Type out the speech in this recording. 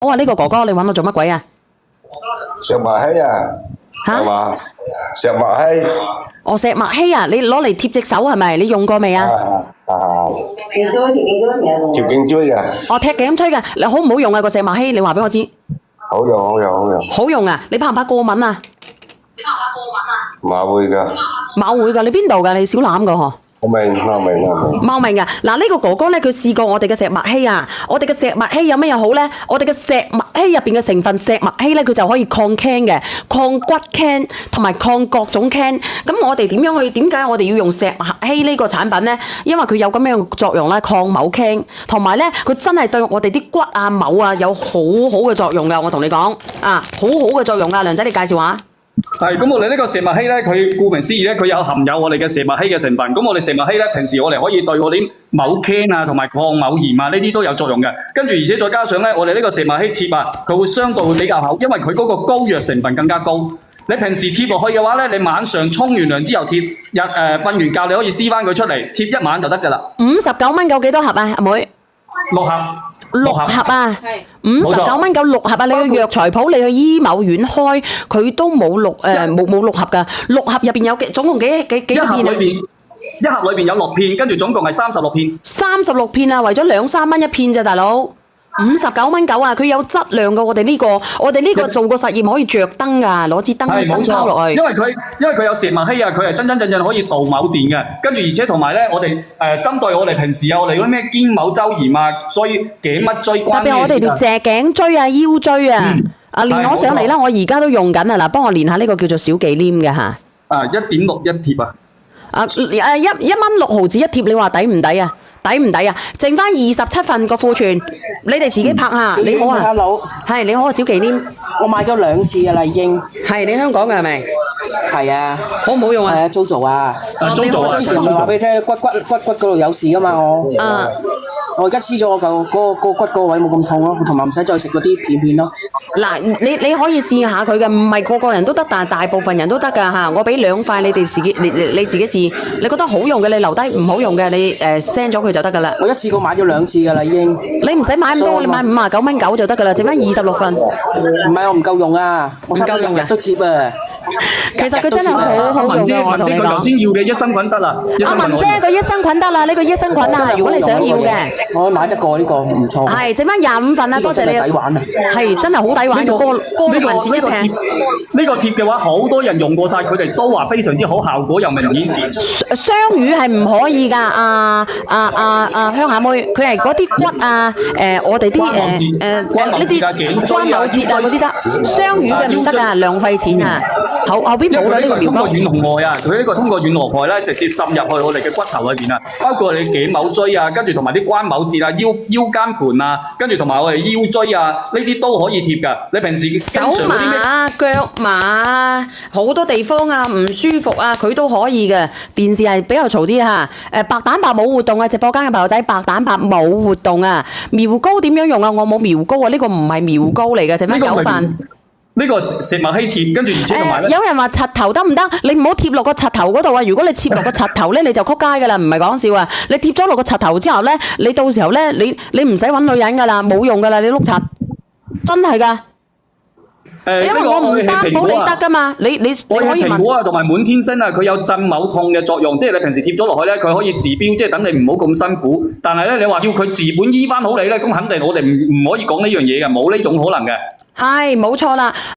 我話呢個哥哥，你揾我做乜鬼啊？石墨烯啊，係嘛？石墨烯。哦，石墨烯啊，你攞嚟貼隻手係咪？你用過未啊？頸椎條頸椎嘅。哦，踢頸椎嘅，你好唔好用啊個石墨烯？你話俾我知。好用，好用，好用。好用啊！你怕唔怕過敏啊？馬會㗎。冇會㗎，你邊度㗎？你小欖㗎嗬？我明。茂名啊！嗱，呢個哥哥咧，佢試過我哋嘅石墨烯啊！我哋嘅石墨烯有咩嘢好咧？我哋嘅石墨烯入邊嘅成分石墨烯咧，佢就可以抗 can 嘅，抗骨 can 同埋抗各種 can。咁我哋點解我哋要用石墨烯呢個產品咧？因為佢有咁樣嘅作用啦，抗某 can，同埋咧佢真係對我哋啲骨啊、某啊有好好嘅作用㗎。我同你講啊，好好嘅作用㗎，梁仔你介紹下。係咁，我哋呢個石墨烯咧，佢顧名思義咧，佢有含有我哋嘅石墨烯嘅成分。咁我哋石墨烯咧，平時我哋可以對我哋某 can 啊，同埋抗某炎啊，呢啲都有作用嘅。跟住而且再加上咧，我哋呢個石墨烯貼啊，佢會相對會比較厚，因為佢嗰個膏藥成分更加高。你平時貼落去嘅話咧，你晚上沖完涼之後貼，瞓完覺你可以撕翻佢出嚟，貼一晚就得㗎啦。59蚊夠幾多盒啊，阿妹？6盒。6盒啊，59蚊夠6盒啊！你去藥材鋪，你去醫某院開，佢都冇6盒㗎。6盒入邊有總共幾片啊？一盒裏邊有6片，跟住總共係36片。36片啊，為咗2-3蚊一片咋，大佬？59.9啊，佢有質量㗎。我哋呢個做個實驗可以着燈㗎，攞支燈拋落去。因為佢有石墨烯啊，佢係真可以導某電嘅。跟住而且同埋咧，我哋針對我哋平時我哋嗰啲咩肩某周炎啊，所以頸乜椎關節。特別我哋條脊頸椎啊、腰椎啊，連我上嚟啦，我而家都用緊啊！嗱，幫我練下呢個叫做小忌廉嘅嚇。1.6一貼啊！1蚊6毫子一貼，你話抵唔抵啊？抵唔抵啊？剩翻27份個庫存，你哋自己拍下。你好啊 ，Hello， 係你好啊，小忌廉。我買咗2次㗎啦，已經。係你香港嘅係咪？係啊。好唔好用啊？係啊，Jojo啊。Jojo 啊。之前咪話俾你聽，骨嗰度有事㗎嘛我。我而家黐咗我嚿嗰個骨嗰個位冇咁痛咯，同埋唔使再食嗰啲片咯。嗱，你可以試下佢嘅，唔係個個人都得，但係大部分人都得㗎嚇。我俾2塊你哋自己，你自己試。你覺得好用嘅，你留低；唔好用嘅，你send 咗佢就得㗎啦。我一次過買咗2次㗎啦已經。你唔使買咁多，你買59.9就得㗎啦，剩翻26份。唔係我唔夠用啊，我差唔多日日都貼啊。其實佢真係好好用嘅，我同你講。文姐佢頭先要嘅益生菌得啦。阿文姐個益生菌得啦，呢個益生菌啊，如果你想要嘅，我買得過呢個唔錯。係剩翻25份啦，多謝你啊。抵玩啊！係真係好抵玩嘅，個文字一平。呢個貼嘅話，好多人用過晒，佢哋都話非常之好，效果又明顯。雙魚係唔可以㗎，鄉下妹，佢係嗰啲骨啊，我哋啲呢啲關某節啊嗰啲得，雙魚嘅唔得㗎，浪費錢啊！後邊冇啦呢個苗通過軟紅外啊，佢呢個通過軟紅外咧，直接滲入去我哋嘅骨頭裏邊啊，包括你頸某椎啊，跟住同埋啲關某節啊、腰間盤啊，跟住同埋我哋腰椎啊，呢啲都可以貼㗎。你平時手麻啊、腳麻啊，好多地方啊唔舒服啊，佢都可以嘅。電視係比較嘈啲嚇。白蛋白冇活動啊，直播間嘅朋友仔，白蛋白冇活動啊。苗膏點樣用啊？我冇苗膏啊，呢個唔係苗膏嚟嘅，剩翻9份。呢個石墨烯貼，跟住而且同埋咧，有人話柒頭得唔得？你唔好貼落個柒頭嗰度啊！如果你貼落個柒頭咧，你就撲街噶啦，唔係講笑啊！你貼咗落個柒頭之後咧，你到時候咧，你唔使揾女人噶啦，冇用噶啦，你碌柒，真係噶。因為我唔擔保你得噶嘛，你可以問。蘋果啊，同埋滿天星啊，佢有鎮某痛嘅作用，即係你平時貼咗落去咧，佢可以治標，即係等你唔好咁辛苦。但係咧，你話要佢治本醫翻好你咧，咁肯定我哋唔可以講呢樣嘢嘅，冇呢種可能嘅。係冇錯啦。